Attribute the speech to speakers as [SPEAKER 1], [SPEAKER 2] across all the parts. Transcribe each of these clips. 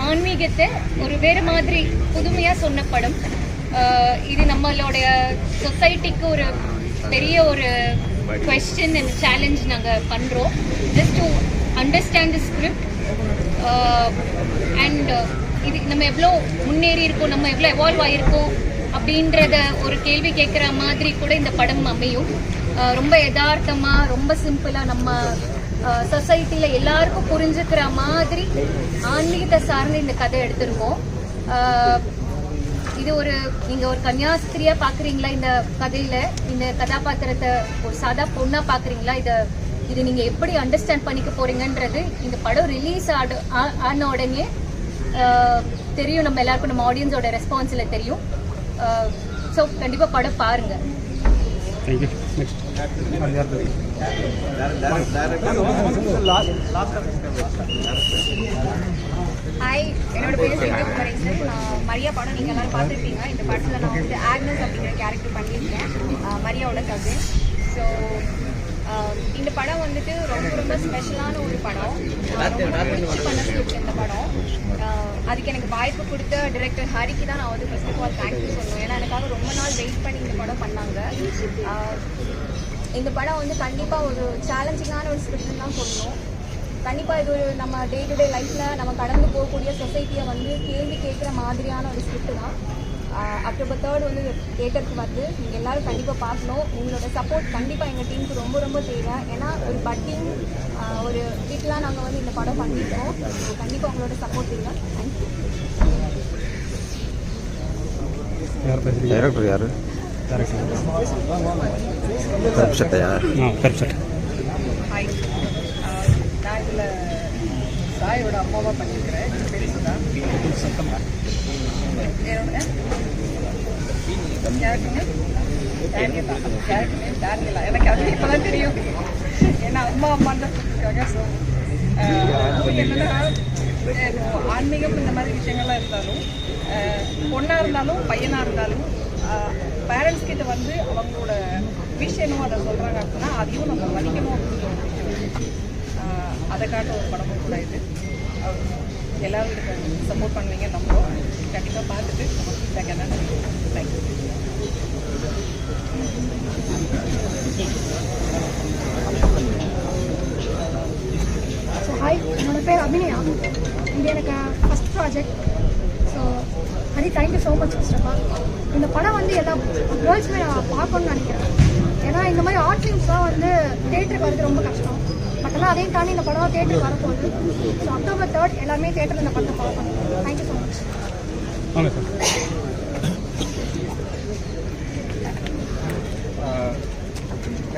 [SPEAKER 1] ஆன்மீகத்தை ஒரு வேறு மாதிரி புதுமையாக சொன்ன படம். இது நம்மளுடைய சொசைட்டிக்கு ஒரு பெரிய ஒரு கொஸ்டின் அண்ட் சேலஞ்ச் நாங்கள் பண்ணுறோம். Just to understand the script and இது நம்ம எவ்வளோ முன்னேறி இருக்கோம், நம்ம எவ்வளோ எவால்வ் ஆகிருக்கோம் அப்படின்றத ஒரு கேள்வி கேட்குற மாதிரி கூட இந்த படம் அமையும். ரொம்ப யதார்த்தமாக, ரொம்ப சிம்பிளாக, நம்ம சொசைட்டியில் எல்லாருக்கும் புரிஞ்சுக்கிற மாதிரி ஆன்மீகத்தை சார்ந்து இந்த கதை எடுத்திருக்கோம். இது ஒரு நீங்கள் ஒரு கன்னியாஸ்திரியாக பார்க்குறீங்களா இந்த கதையில், இந்த கதாபாத்திரத்தை ஒரு சாதா பொண்ணாக பார்க்குறீங்களா, இது நீங்கள் எப்படி அண்டர்ஸ்டாண்ட் பண்ணிக்க போகிறீங்கன்றது இந்த படம் ரிலீஸ் ஆன உடனே தெரியும். நம்ம எல்லாருக்கும் நம்ம ஆடியன்ஸோட ரெஸ்பான்ஸில் தெரியும். ஸோ கண்டிப்பாக படம் பாருங்கள்.
[SPEAKER 2] ஹாய், என்னோட பேர் சிவகுமாரேசன். மரியா படம் நீங்கள் எல்லாரும் பார்த்துருப்பீங்க. இந்த படத்தில் நான் வந்து ஆக்னஸ் அப்படிங்கிற கேரக்டர் பண்ணியிருக்கேன், மரியாவோட கசின். ஸோ இந்த படம் வந்துட்டு ரொம்ப ரொம்ப ஸ்பெஷலான ஒரு படம். ரொம்ப பண்ண ஸ்கிரிப்ட் இந்த படம். அதுக்கு எனக்கு வாய்ப்பு கொடுத்த டிரெக்டர் ஹரிக்கு தான் நான் வந்து ஃபர்ஸ்ட் ஆஃப் ஆல் தேங்க்யூ சொல்லணும். ஏன்னா எனக்காக ரொம்ப நாள் வெயிட் பண்ணி இந்த படம் பண்ணாங்க. இந்த படம் வந்து கண்டிப்பாக ஒரு சேலஞ்சிங்கான ஒரு ஸ்கிரிப்ட்னு தான் சொல்லணும். கண்டிப்பாக இது ஒரு நம்ம டே டு டே லைஃப்பில் நம்ம கடந்து போகக்கூடிய சொசைட்டியை வந்து கேள்வி கேட்குற மாதிரியான ஒரு ஸ்கிரிப்ட் தான். அக்டோபர் 3 வந்து தியேட்டருக்கு வருது. நீங்கள் எல்லோரும் கண்டிப்பாக பார்க்கணும். உங்களோட சப்போர்ட் கண்டிப்பாக எங்கள் டீமுக்கு ரொம்ப ரொம்ப தேவை. ஏன்னா ஒரு பட்டிங் ஒரு வீட்டிலாம் நாங்கள் வந்து இந்த படம் பண்ணியிருக்கோம். ஸோ கண்டிப்பாக உங்களோட சப்போர்ட் தேவை.
[SPEAKER 3] தேங்க்யூ. யார்
[SPEAKER 4] ஹாய், நான் இதில் சாயோட அம்மாவாக பண்ணியிருக்கிறேன். என்னோட கேரக்டர் டேனியலா. எனக்கு அது இப்போ தான் தெரியும். ஏன்னா அம்மான்னு தான் சொல்லியிருக்காங்க. ஸோ என்னென்னா ஆன்மீகம் இந்த மாதிரி விஷயங்கள்லாம் இருந்தாலும், பொண்ணாக இருந்தாலும் பையனாக இருந்தாலும் பேரண்ட்ஸ் கிட்ட வந்து அவங்களோட விஷயமும் அதை சொல்கிறாங்க அப்படின்னா அதையும் நம்ம மதிக்கணும் அப்படின்னு அதை காட்ட ஒரு படமும் கூட இது. எல்லாரும் இதுக்கு சப்போர்ட் பண்ணுவீங்க நம்புறோம். கண்டிப்பாக பார்த்துட்டு நம்ம ஃபீட்பேக் என்ன தேங்க்யூ.
[SPEAKER 5] ஸோ ஹாய், என்னோட பேர் அபிநயா. இது எனக்கு first project. So Hari, thank you so much first of all. இந்த படம் வந்து எல்லா கேர்ள்ஸுமே நான் பார்க்கணும்னு நினைக்கிறேன். ஏன்னா இந்த மாதிரி ஆர்ட் ஃபிலிம்ஸ்லாம் வந்து தேட்டருக்கு வரது ரொம்ப கஷ்டம். பட் ஆனால் அதையும் தாண்டி இந்த படம் தேட்டருக்கு வரப்போகுது. ஸோ அக்டோபர் 3 எல்லாமே தேட்டரில் இந்த படத்தை பார்க்கணும். Thank you so much.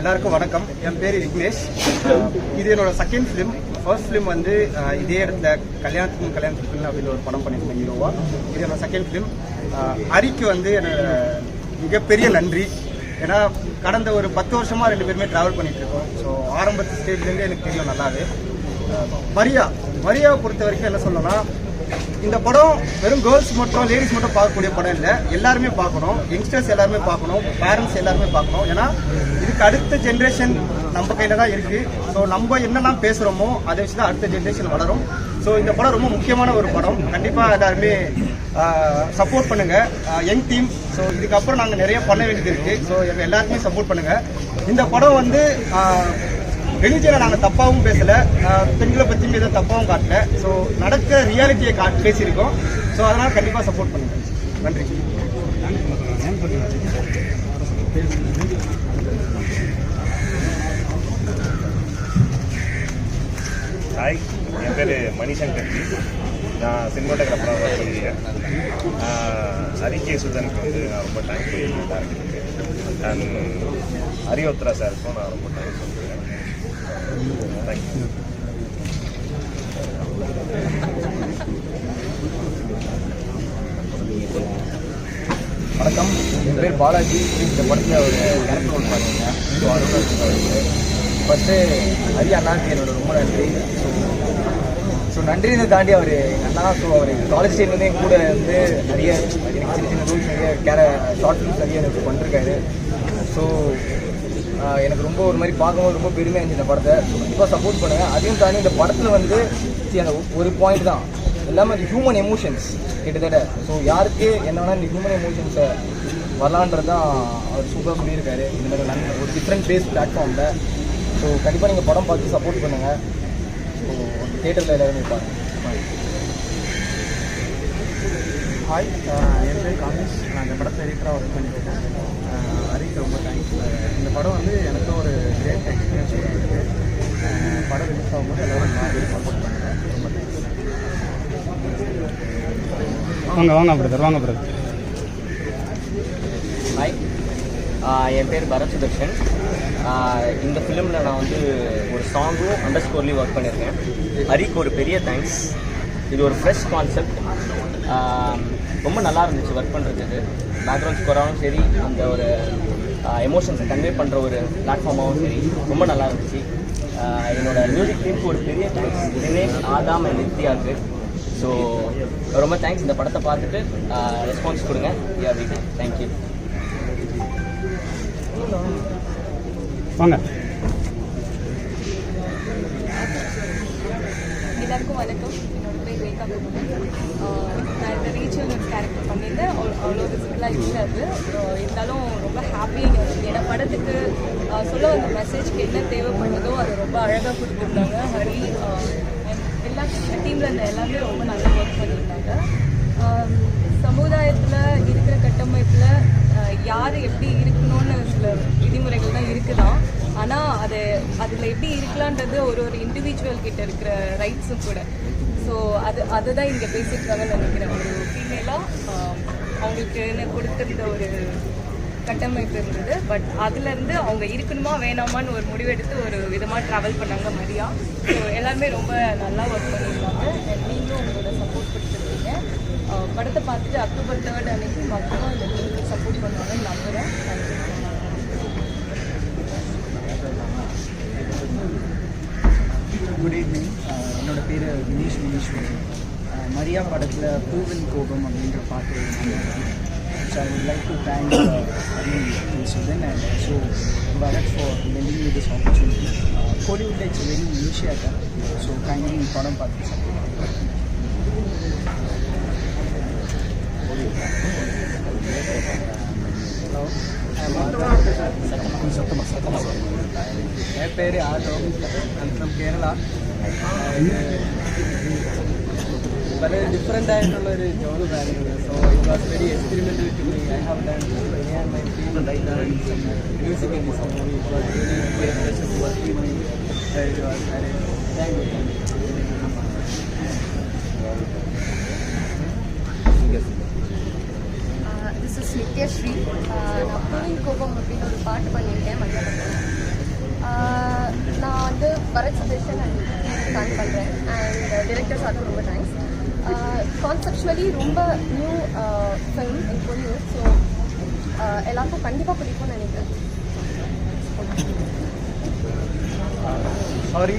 [SPEAKER 6] எல்லாருக்கும் வணக்கம். என் பேர் விக்னேஷ். இது என்னோட செகண்ட் ஃபிலிம். ஃபர்ஸ்ட் ஃபிலிம் வந்து இதே இடத்துல கல்யாணத்துக்கு அப்படின்னு ஒரு படம் பண்ணியிருக்கேன் ஹீரோவா. இது என்னோட செகண்ட் ஃபிலிம். ஹரிக்கு வந்து என்னோட மிகப்பெரிய நன்றி. ஏன்னா கடந்த ஒரு 10 வருஷமாக 2 பேருமே ட்ராவல் பண்ணிட்டு இருக்கோம். ஸோ ஆரம்பத்து ஸ்டேஜ்லேருந்து எனக்கு தெரியும் நல்லாவே. மரியாவை பொறுத்த வரைக்கும் என்ன சொல்லணும்னா, இந்த படம் வெறும் கேர்ள்ஸ் மட்டும் லேடிஸ் மட்டும் பார்க்கக்கூடிய படம் இல்லை. எல்லாருமே பார்க்கணும். யங்ஸ்டர்ஸ் எல்லாருமே பார்க்கணும். பேரண்ட்ஸ் எல்லாருமே பார்க்கணும். ஏன்னா இதுக்கு அடுத்த ஜென்ரேஷன் நம்ம கையில் தான் இருக்குது. ஸோ நம்ம என்னெல்லாம் பேசுகிறோமோ அதை வச்சு தான் அடுத்த ஜென்ரேஷன் வளரும். ஸோ இந்த படம் ரொம்ப முக்கியமான ஒரு படம். கண்டிப்பாக எல்லாருமே சப்போர்ட் பண்ணுங்கள், யங் டீம். ஸோ இதுக்கப்புறம் நாங்கள் நிறைய பண்ண வேண்டியது இருக்குது. ஸோ எங்கள் எல்லாருக்குமே சப்போர்ட் பண்ணுங்கள். இந்த படம் வந்து ரிலிஜனை நாங்கள் தப்பாகவும் பேசலை, பெண்களை பற்றியும் எதுவும் தப்பாகவும் காட்டல. ஸோ நடக்கிற ரியாலிட்டியை பேசியிருக்கோம். ஸோ அதனால் கண்டிப்பாக சப்போர்ட் பண்ணுங்கள். நன்றி.
[SPEAKER 7] ஹாய், என் பேர் மணிசங்கர். நான் சினிமாட்டோகிராஃபராக ஒர்க் பண்ணியிருக்கேன். ஹரிகே சுதனுக்கு வந்து நான் ரொம்ப தேங்க்ஸ் டேரக்டருக்கு. அண்ட் ஹரியோத்ரா சாருக்கும் நான் ரொம்ப தேங்க்ஸ் சொல்லியிருக்கேன். தேங்க்யூ.
[SPEAKER 8] வணக்கம், என் பேர் பாலாஜி. இந்த படத்தில் ஒரு கேரக்டர் ஒன்று பார்த்தீங்க. ஸோ அதோட ஃபஸ்ட்டு ஹரி அண்ணாக்கு என்னோட ரொம்ப நன்றி. ஸோ நன்றியை தாண்டி அவர் அண்ணா, ஸோ அவர் காலேஜ் டைம்லேருந்து என் கூட வந்து நிறைய எனக்கு சின்ன சின்ன ரூல்ஸ் நிறைய ஷார்ட் ஃபிலிம்ஸ் நிறைய எனக்கு பண்ணிருக்காரு. ஸோ எனக்கு ரொம்ப ஒரு மாதிரி பார்க்கும்போது ரொம்ப பெருமையாக இருந்துச்சு இந்த படத்தை. ஸோ கண்டிப்பாக சப்போர்ட் பண்ணுங்கள். அதையும் தாண்டி இந்த படத்தில் வந்து அந்த ஒரு பாயிண்ட் தான், எல்லாமே அது ஹியூமன் எமோஷன்ஸ் கிட்டத்தட்ட. ஸோ யாருக்கு என்னன்னா இந்த ஹியூமன் எமோஷன்ஸை வரலான்றது தான் அவர் சூப்பராக சொல்லியிருக்காரு. இந்த மாதிரி ஒரு டிஃப்ரெண்ட் பேஸ் பிளாட்ஃபார்மில். ஸோ கண்டிப்பாக நீங்கள் படம் பார்த்து சப்போர்ட் பண்ணுங்கள். ஸோ தியேட்டரில் எல்லாருமே பாருங்கள்.
[SPEAKER 6] ஹாய், என் பேர் காமேஷ். நான் இந்த படத்தை எடிட்டராக ஒர்க் பண்ணியிருக்கேன். ஹரிக்கு ரொம்ப தேங்க்ஸ். இந்த படம் வந்து எனக்கு ஒரு கிரேட் எக்ஸ்பீரியன்ஸ் கொடுத்துருக்கு. படம் ரிலீஸ் ஆகும்போது எல்லோரும் சப்போர்ட் பண்ணுங்கள். ரொம்ப தேங்க்ஸ்.
[SPEAKER 3] வாங்க பிரதர்.
[SPEAKER 9] ஹாய், என் பேர் பரத் சுதர்ஷன். இந்த ஃபிலிமில் நான் வந்து ஒரு சாங்கும் அண்டர்ஸ்கோர்லேயும் ஒர்க் பண்ணியிருக்கேன். ஹரிக்கு ஒரு பெரிய தேங்க்ஸ். இது ஒரு ஃப்ரெஷ் கான்செப்ட். ரொம்ப நல்லா இருந்துச்சு ஒர்க் பண்ணுறதுக்கு. பேக்ரவுண்ட் ஸ்கோராகவும் சரி, அந்த ஒரு எமோஷன்ஸை கன்வே பண்ணுற ஒரு பிளாட்ஃபார்மாகவும் சரி ரொம்ப நல்லா இருந்துச்சு. என்னோட மியூசிக் டீமுக்கு ஒரு பெரிய தேங்க்ஸ். தினேஷ், ஆதாம் அண்ட் நித்யாவுக்கு. ஸோ ரொம்ப தேங்க்ஸ். இந்த படத்தை பார்த்துட்டு ரெஸ்பான்ஸ் கொடுங்க. தேங்க்யூ.
[SPEAKER 3] வாங்க.
[SPEAKER 2] எல்லாருக்கும் வணக்கம். என்னோட பேர் ரேகா குமார். நான் இந்த ரீச்சல் ஒரு கேரக்டர் பண்ணியிருந்தேன். அவ்வளோ விசிபிளாக இருக்காது. இருந்தாலும் ரொம்ப ஹாப்பியாக இருந்துச்சு. ஏன்னா படத்துக்கு சொல்ல வந்த மெசேஜ்க்கு என்ன தேவைப்படுதோ அதை ரொம்ப அழகாக கொடுத்துருந்தாங்க ஹரி. எல்லா டீமில் இருந்த எல்லாமே ரொம்ப நல்லா ஒர்க் பண்ணியிருந்தாங்க. சமுதாயத்தில் இருக்கிற கட்டமைப்பில் யார் எப்படி இருக்கணும்னு சில விதிமுறைகள் தான் இருக்குதான். ஆனால் அதில் எப்படி இருக்கலான்றது ஒரு இண்டிவிஜுவல் கிட்ட இருக்கிற ரைட்ஸும் கூட. ஸோ அதுதான் இங்கே பேசியிருக்காங்கன்னு நினைக்கிறேன். ஒரு ஃபீமேலாக அவங்களுக்கு கொடுத்துருந்த ஒரு கட்டமைப்பு இருந்தது. பட் அதுலேருந்து அவங்க இருக்கணுமா வேணாமான்னு ஒரு முடிவெடுத்து ஒரு விதமாக ட்ராவல் பண்ணாங்க மரியா. ஸோ எல்லாருமே ரொம்ப நல்லா ஒர்க் பண்ணியிருந்தாங்க. நீங்களும் உங்களோட சப்போர்ட் கொடுத்துருக்கீங்க. படத்தை பார்த்துட்டு அக்டோபர் 3 அன்னைக்கு மக்களும் இந்த டீமுக்கு சப்போர்ட் பண்ணுவாங்கன்னு நம்புகிறேன்.
[SPEAKER 10] Good evening. என்னோட பேர் வினேஷ் முனீஸ்வரன். மரியா படத்தில் பூவின் கோபம் அப்படின்ற பாட்டு so I would like to thank Sudan and also Bharat for lending me this opportunity. Kollywood it's a very niche area, so kindly படம் பார்த்து support.
[SPEAKER 8] என் பேர் ஆட்டோ. I'm from Kerala. വളരെ ഡിഫറെൻ്റ് ആയിട്ടുള്ളൊരു ജോണറായിരുന്നു. So it was very experimental to me. I have done many and my team music in this movie. It was really a pleasure to work with me. It was very thank you.
[SPEAKER 2] This is Nitya Sri. நான் பூவின் கோபம் அப்படின்னு ஒரு பாட்டு பண்ணியிருக்கேன் மலையாளத்தில். நான் வந்து பரத் சுதர்ஷன் அண்ட் ஸ்டார்ட் பண்ணுறேன். அண்ட் டிரெக்டர் சாருக்கு ரொம்ப தேங்க்ஸ். கான்செப்சுவலி ரொம்ப new film in Kollywood. So எல்லாருக்கும் கண்டிப்பாக பிடிக்கும்னு நினைக்கிறேன்.
[SPEAKER 6] சாரி,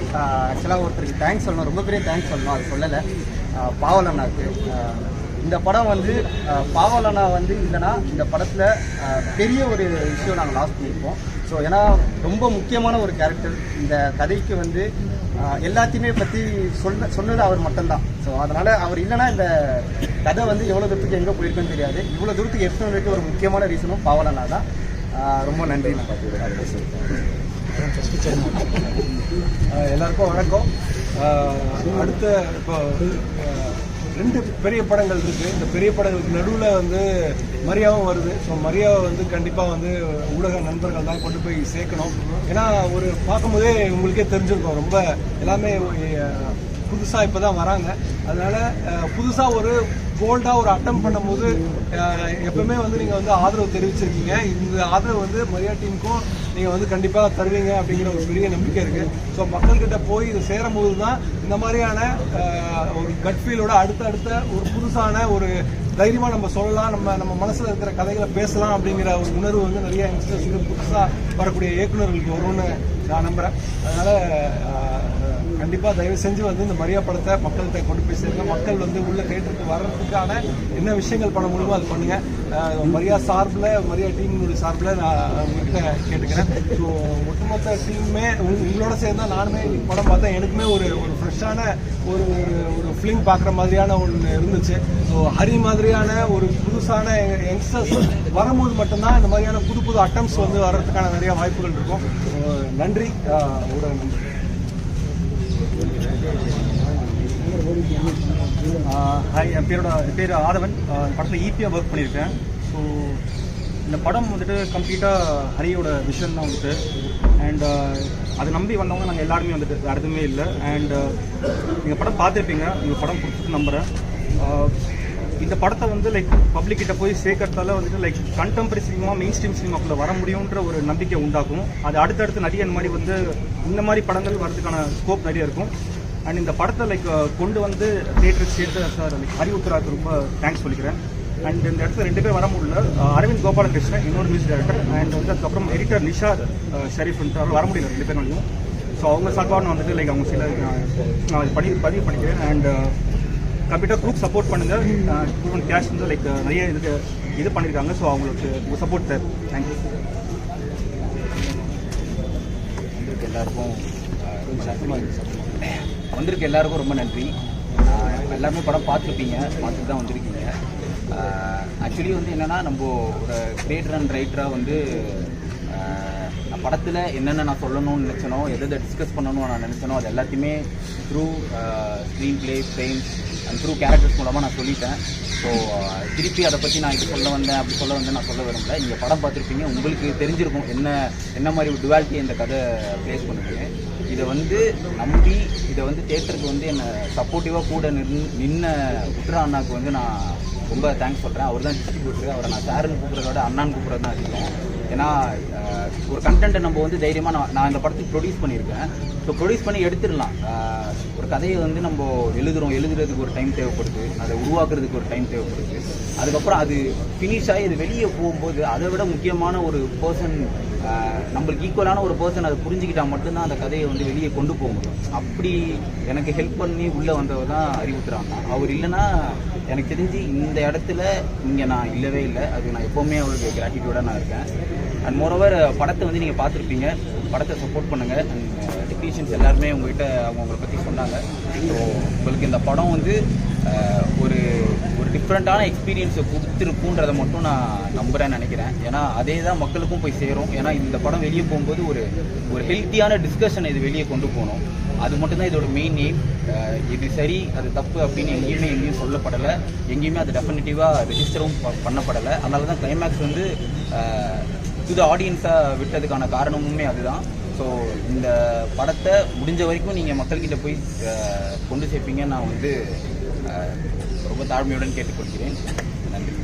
[SPEAKER 6] ஆக்சுவலாக ஒருத்தருக்கு தேங்க்ஸ் சொல்லணும், ரொம்ப பெரிய தேங்க்ஸ் சொல்லணும், அது சொல்லலை. பாவலண்ணாக்கு. இந்த படம் வந்து பாவலண்ணா வந்து இல்லைன்னா இந்த படத்தில் பெரிய ஒரு விஷயம் நாங்கள் லாஸ் பண்ணியிருப்போம். ஸோ ஏன்னா ரொம்ப முக்கியமான ஒரு கேரக்டர் இந்த கதைக்கு வந்து எல்லாத்தையுமே பற்றி சொன்னது அவர் மட்டும்தான். ஸோ அதனால் அவர் இல்லைன்னா இந்த கதை வந்து எவ்வளோ தூரத்துக்கு எங்கே போயிருக்குன்னு தெரியாது. இவ்வளோ தூரத்துக்கு எடுத்துன்னு ஒரு முக்கியமான ரீசனும் பாவலண்ணா தான். ரொம்ப நன்றி.
[SPEAKER 11] எல்லாருக்கும் வணக்கம். அடுத்த இப்போ 2 பெரிய படங்கள் இருக்குது. இந்த பெரிய படங்களுக்கு நடுவில் வந்து மரியாவும் வருது. ஸோ மரியாவை வந்து கண்டிப்பாக வந்து ஊடக நண்பர்கள் தான் கொண்டு போய் சேர்க்கணும். ஏன்னா ஒரு பார்க்கும்போதே உங்களுக்கே தெரிஞ்சிருக்கும், ரொம்ப எல்லாமே புதுசாக இப்போ தான் வராங்க. அதனால் புதுசாக ஒரு போல்டாக ஒரு அட்டம் பண்ணும்போது எப்பவுமே வந்து நீங்கள் வந்து ஆதரவு தெரிவிச்சிருக்கீங்க. இந்த ஆதரவு வந்து மரியா டீமுக்கும் நீங்கள் வந்து கண்டிப்பாக தருவீங்க அப்படிங்கிற ஒரு பெரிய நம்பிக்கை இருக்குது. ஸோ மக்கள்கிட்ட போய் இது சேரும்போது தான் இந்த மாதிரியான ஒரு கட் ஃபீலோட அடுத்த ஒரு புதுசான ஒரு தைரியமாக நம்ம சொல்லலாம், நம்ம மனசில் இருக்கிற கதைகளை பேசலாம் அப்படிங்கிற ஒரு உணர்வு வந்து நிறைய யங்ஸ்டர்ஸ் புதுசாக வரக்கூடிய இயக்குநர்களுக்கு வரும்னு நான் நம்புகிறேன். அதனால் கண்டிப்பாக தயவு செஞ்சு வந்து இந்த மரியா படத்தை மக்கள்கிட்ட கொண்டு போய் சேருங்க. மக்கள் வந்து உள்ள தேட்டருக்கு வர்றதுக்கான என்ன விஷயங்கள் பண்ண முடியுமோ அது பண்ணுங்க. மரியா சார்பில், மரியா டீமினுடைய சார்பில் நான் உங்கள்கிட்ட கேட்டுக்கிறேன். ஸோ ஒட்டுமொத்த டீமுமே உங்களோட சேர்ந்தா நானுமே படம் பார்த்தேன். எனக்குமே ஒரு ஃப்ரெஷ்ஷான ஒரு ஒரு ஃபிலிம் பார்க்குற மாதிரியான ஒன்று இருந்துச்சு. ஸோ ஹரி மாதிரியான ஒரு புதுசான யங்ஸ்டர்ஸ் வரும்போது மட்டும்தான் இந்த மாதிரியான புது புது அட்டம்ஸ் வந்து வர்றதுக்கான நிறைய வாய்ப்புகள் இருக்கும். நன்றி, ஊடக நன்றி.
[SPEAKER 12] ஹாய், என் பேர் ஆதவன். படத்தில் ஈபியாக ஒர்க் பண்ணியிருக்கேன். ஸோ இந்த படம் வந்துட்டு கம்ப்ளீட்டாக ஹரியோட விஷன் தான் வந்துட்டு. அண்ட் அதை நம்பி வந்தவங்க நாங்கள் எல்லாருமே வந்துட்டு வேறு எதுவுமே இல்லை. அண்ட் நீங்கள் படம் பார்த்துருப்பீங்க, உங்கள் படம் பிடிச்சிட்டு நம்புகிறேன். இந்த படத்தை வந்து லைக் பப்ளிக்கிட்ட போய் சேர்க்கறதால வந்துட்டு like contemporary cinema, mainstream சினிமாக்குள்ளே வர முடியுன்ற ஒரு நம்பிக்கை உண்டாக்கும். அது அடுத்தடுத்து நிறைய இந்த மாதிரி வந்து இந்த மாதிரி படங்கள் வரதுக்கான ஸ்கோப் நிறைய இருக்கும். அண்ட் இந்த படத்தை லைக் கொண்டு வந்து தியேட்டருக்கு சேர்த்து சார் லைக் அறிவுத்துறாக்கு ரொம்ப தேங்க்ஸ் சொல்லிக்கிறேன். அண்ட் இந்த இடத்துல 2 பேர் வர முடியல. அரவிந்த் கோபாலகிருஷ்ணன் இன்னொரு மியூசிக் டைரக்டர், அண்ட் வந்து அதுக்கப்புறம் எடிட்டர் நிஷாத் ஷெரீஃப் அவர் வர முடியல 2 பேரும். ஸோ அவங்க சார்பாக நான் வந்துட்டு லைக் அவங்க சில நான் பதிவு பண்ணிக்கிறேன். அண்ட் கம்ப்யூட்டர் குரூப் சப்போர்ட் பண்ணுங்கள். ஸ்டூடெண்ட் கேஷ் வந்து லைக் நிறைய இது பண்ணியிருக்காங்க. ஸோ அவங்களுக்கு சப்போர்ட் சார். தேங்க்யூ.
[SPEAKER 8] வந்திருக்க எல்லாருக்கும் ரொம்ப நன்றி. எல்லாருமே படம் பார்த்துருப்பீங்க, பார்த்துட்டு தான் வந்திருக்கீங்க. ஆக்சுவலி வந்து என்னென்னா, நம்ம ஒரு கிரியேட்டர் அண்ட் ரைட்டராக வந்து நான் படத்தில் என்னென்ன நான் சொல்லணும்னு நினச்சனோ, எதை டிஸ்கஸ் பண்ணணும்னு நான் நினச்சனோ, அது எல்லாத்தையுமே through screen play, frames and through characters மூலமாக நான் சொல்லிட்டேன். ஸோ திருப்பி அதை பற்றி நான் இது சொல்ல வந்தேன், அப்படி சொல்ல வந்தேன் நான் சொல்ல விரும்பல. நீங்கள் படம் பார்த்துருப்பீங்க, உங்களுக்கு தெரிஞ்சிருக்கும் என்ன மாதிரி ஒரு டுவாலிட்டி இந்த கதை ப்ளேஸ் பண்ணுது. இதை வந்து நம்பி இதை வந்து தேட்டருக்கு வந்து என்னை சப்போர்ட்டிவாக கூட நின்ன உத்ரா அண்ணாவுக்கு வந்து நான் ரொம்ப தேங்க்ஸ் சொல்கிறேன். அவர் தான் டிஸ்ட்ரிபியூட்டர். அவரை நான் சாருன்னு கூப்பிட்றத விட அண்ணான்னு கூப்பிட்றது தான் அதிகம். ஏன்னா ஒரு கண்டென்ட்டை நம்ம வந்து தைரியமாக நான் இந்த படத்துக்கு ப்ரொடியூஸ் பண்ணியிருக்கேன். ஸோ ப்ரொடியூஸ் பண்ணி எடுத்துடலாம். ஒரு கதையை வந்து நம்ம எழுதுறதுக்கு ஒரு டைம் தேவைப்படுது, அதை உருவாக்குறதுக்கு ஒரு டைம் தேவைப்படுது. அதுக்கப்புறம் அது ஃபினிஷ் ஆகி அது வெளியே போகும்போது அதை விட முக்கியமான ஒரு பர்சன், நம்மளுக்கு ஈக்குவலான ஒரு பர்சன் அதை புரிஞ்சுக்கிட்டால் மட்டும்தான் அந்த கதையை வந்து வெளியே கொண்டு போக முடியும். அப்படி எனக்கு ஹெல்ப் பண்ணி உள்ளே வந்தவர் தான் அறிவுத்துறாங்க. அவர் இல்லைன்னா எனக்கு தெரிஞ்சு இந்த இடத்துல இங்கே நான் இல்லவே இல்லை. அது நான் எப்போவுமே அவருக்கு கிராட்டிடியூடாக நான் இருக்கேன். அண்ட் மோரோவர் படத்தை வந்து நீங்கள் பார்த்துருப்பீங்க, படத்தை சப்போர்ட் பண்ணுங்கள். அண்ட் டெக்னீஷியன்ஸ் எல்லாருமே உங்கள்கிட்ட அவங்களை பற்றி சொன்னாங்க. ஸோ உங்களுக்கு இந்த படம் வந்து ஒரு டிஃப்ரெண்ட்டான எக்ஸ்பீரியன்ஸை கொடுத்துருக்குன்றதை மட்டும் நான் நம்புகிறேன்னு நினைக்கிறேன். ஏன்னா அதே தான் மக்களுக்கும் போய் சேரும். ஏன்னா இந்த படம் வெளியே போகும்போது ஒரு ஹெல்த்தியான டிஸ்கஷன் இது வெளியே கொண்டு போகணும். அது மட்டும்தான் இதோட மெயின் எய்ம். இது சரி அது தப்பு அப்படின்னு எங்கேயும் சொல்லப்படலை, எங்கேயுமே அது டெஃபினட்டிவாக ரெஜிஸ்டரும் பண்ணப்படலை. அதனால தான் கிளைமேக்ஸ் வந்து புது ஆடியன்ஸாக விட்டதுக்கான காரணமுமே அதுதான். ஸோ இந்த படத்தை முடிஞ்ச வரைக்கும் நீங்கள் மக்கள்கிட்ட போய் கொண்டு சேர்ப்பீங்கன்னு நான் வந்து ரொம்ப தாழ்மையுடன் கேட்டுக்கொள்கிறேன். நன்றி.